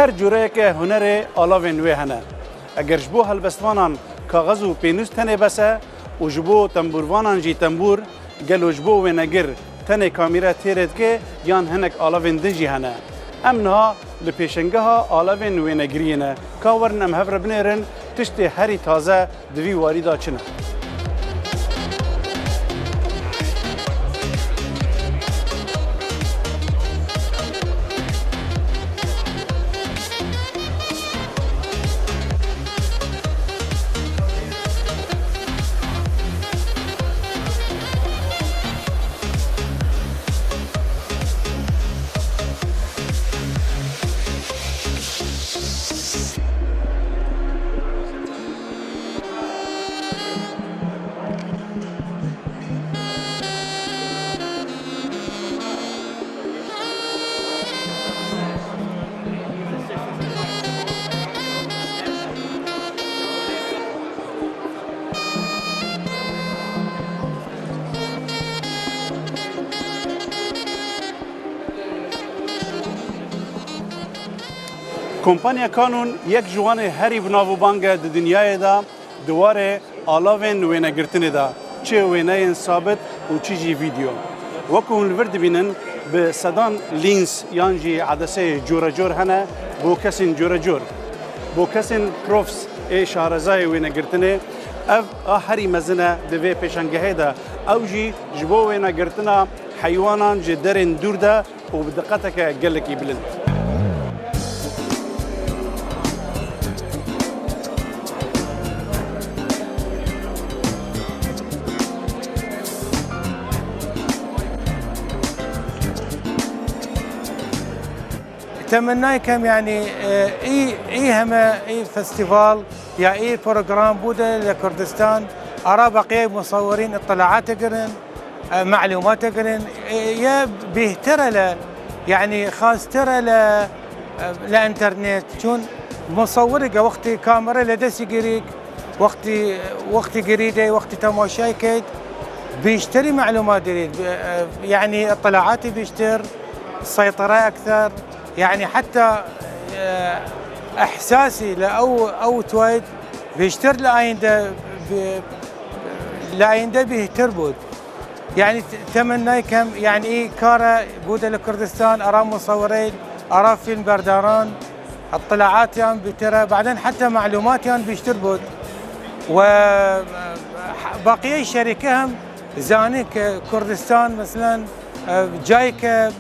هر جوره که هنر آلاوین وی هنه اگر جبو هلبستوانان کاغذ و پینوس تنه بسه و جبو تنبوروانان جی تنبور گلو جبو و نگر تنه کامیره تیرد که یان هنک آلاوین دجی هنه امنها لپیشنگه ها آلاوین و نگرینه کاورن ام هفر بنیرن تشت هری تازه دوی واریدا چنه کمپانیا کانون یک جوان هری بناو بانگ د دنیای دا دواره آلاوین وینه گرتنه دا چه وینه ثابت و چه جی ویدیو وکون الورد بینن به صدان لینس یانجی عدسه جورا جور هنه بو کسین جورا جور بو کسین پروفس ای شارزای وینه گرتنه اف هری مزنه دوی پیشنگه دا او جی جبو وینه گرتنه حیوانان جی درین دور دا و بدقتک گلکی بلند تمناكم يعني اي فستيفال يا اي بروجرام بودا لكردستان ارى بقيه مصورين اطلاعات تقرن معلومات تقرن يا بيهترى له يعني خاص ترى له لانترنت شون مصورك وقتي كاميرا لدسي قريك وقتي قريده وقتي تماشاي كيد بيشتري معلومات جديد يعني اطلاعاتي بيشتري سيطره اكثر يعني حتى احساسي او تويد بيشتر لاينده بيهتر بود يعني تمنى كم يعني ايه كارا بودا لكردستان ارى مصورين ارى فيلم برداران اطلاعات يعني بترى بعدين حتى معلومات يعني بيشتر بود وبقيه الشركه هم زانك كردستان مثلا جايك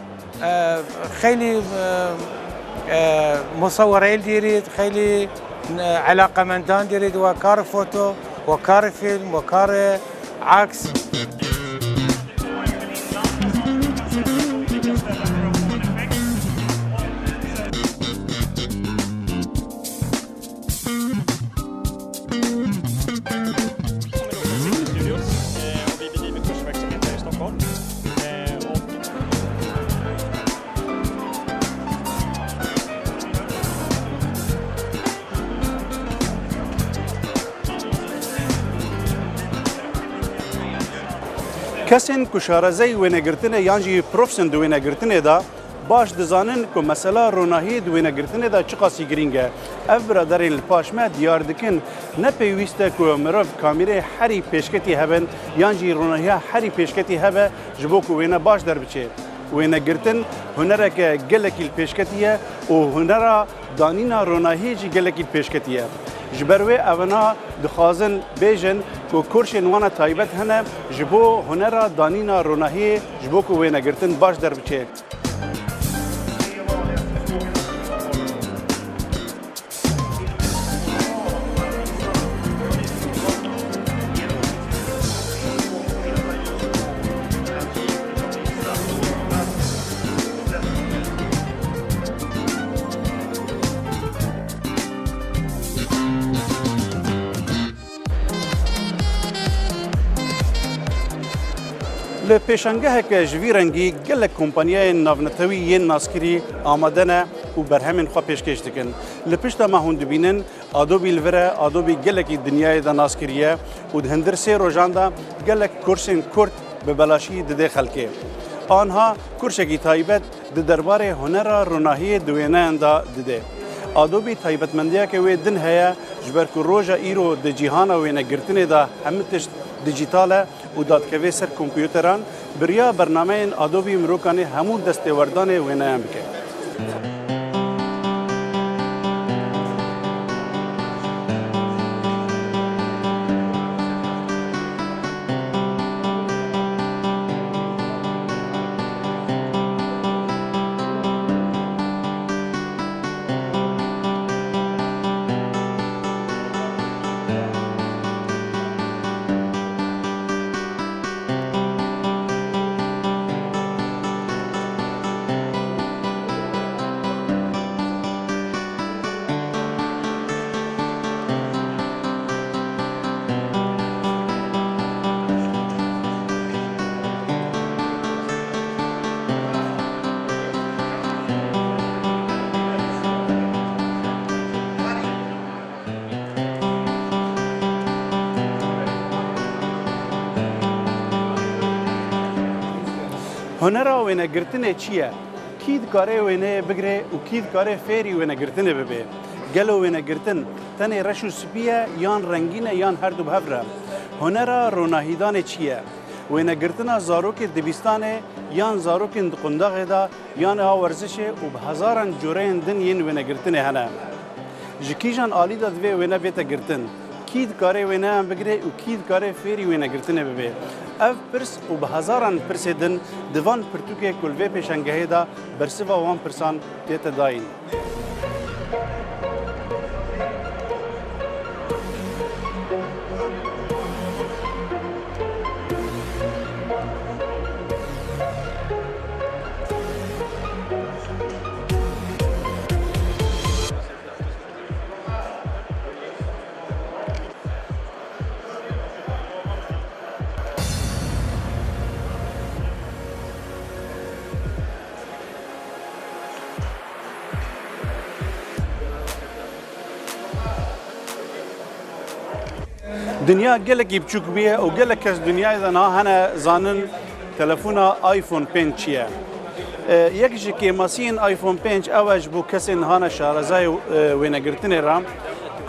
خیلی مصورين ديريد خیلی علاقه مندان ديريد وكار فوتو وكار فيلم وكار عكس کسین که شارزی وینه گرتنه یانجی پروفسن دو وینه گرتنه دا باش دزانن که مثلا روناهی دو وینه گرتنه دا چه قاسی گرینگه اف برادرین الپاشمه دیار دکن نه پیوسته که مروف کامیره هری پیشکتی هبن یانجی روناهی هری پیشکتی هبه جبو که وینه باش در بچه وینه گرتن هنره که گلکی پیشکتیه و هنره دانینا روناهی جی گلکی پیشکتیه جبروی اونا دخوازن بیجن که کرشن وانا تایبت هنه جبو هنر دانینا روناهی جبو که وینه گرتن باش در بچه لپیشنگه که جوی رنگی گل کمپانیای ناونتوی ناسکری آمدنه و برهمن خوا پیشکش دکن. لپیش تا ما هند بینن آدوبی لوره آدوبی گل کی دنیای دا ناسکریه و دهندر سه روزاندا گل کورسین کرد به بلاشی دده خلکه. آنها کورشکی تایبت د درباره هنر روناهی دوینه اندا دده. آدوبی تایبەتمەندیە کە وێ دن هەیە ji ber ku roja îro di cîhana wênegirtinê de hemû tişt dijîtal e û dadkevê ser kompûteran biriya bernameyên Adobe mirokanê hemû destêwerdanê wêneyan bike. هنرا wênegirtinê çi ye? Kî dikare wêneyê bigire û kî dikare fêrî wênegirtinê bibe? Gelo wênegirtin tenê reş û spî ye yan rengîn e yan her du bi hev re? Hunera ronahîdanê çi ye? Wênegirtina zarokê dibistanê yan zarokên di qundaxê da yan ha werzişê û bi hezaran coreyên din yên wênegirtinê hene. Ji kîjan alî da divê wêne bête girtin? Kî dikare wêneyan bigire û kî dikare fêrî wênegirtinê bibe? Ev pirs û bi hezaran pirsê din di van pirtûkê ku li vê pêşengehê da bersiva wan pirsan tête dayîn. Dünya gelekî biçûk bûye û gelek kes dünyayê de niha hene zanin telefona iPhone 5 çi ye. Yek ji kêmasiyên iPhone 5 ew e ji bo kesên hane şarezayê wênegirtinê re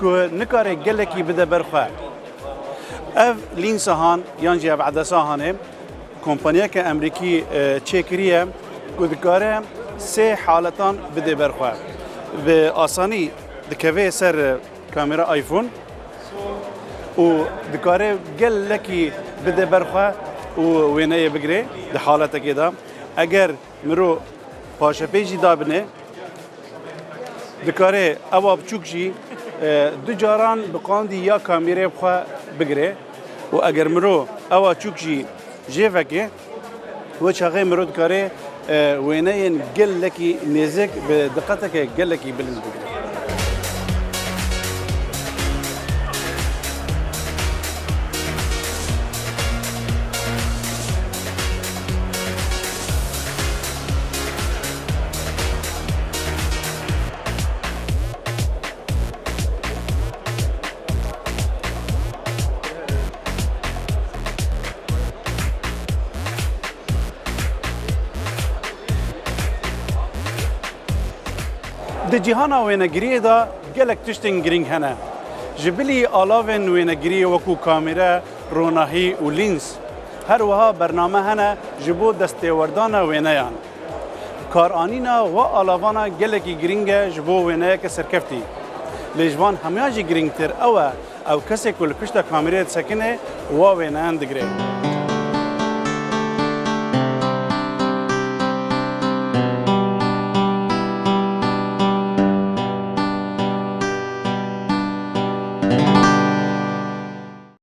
ku nikare gelekî bide ber xwe. Ev lînsa han yan jî ev edesa hanê kompanyeke Emerîkî çêkiriye ku dikare sê haletan bide ber xwe. Bi asanî dikeve ser kamera iPhone û dikare gelekî bide ber xwe û wêneyê bigire di haletekê de. Eger mirov paşepê jî dabine dikare ewa biçûk jî du caran bi qandî ya kamerê xwe bigire û eger mirov ewa çûk jî jêvekê we çaxê mirov dikare wêneyên gelekî nêzik bi diqeteke gelekî bilind bigire. Di cîhana wênegiriyê da gelek tiştên girîng hene. Ji bilî alavên wênegiriyê wekû kamera, ronahî û lîns her wiha bername hene ji bo destêwerdana wêneyan. Karanîna ve alavana gelekî girîng e ji bo wêneyeke serkeftî. Lê ji van hemiyan jî girîngtir ew e ew kesek ku li pişta kamerê disekine wa wêneyan digire.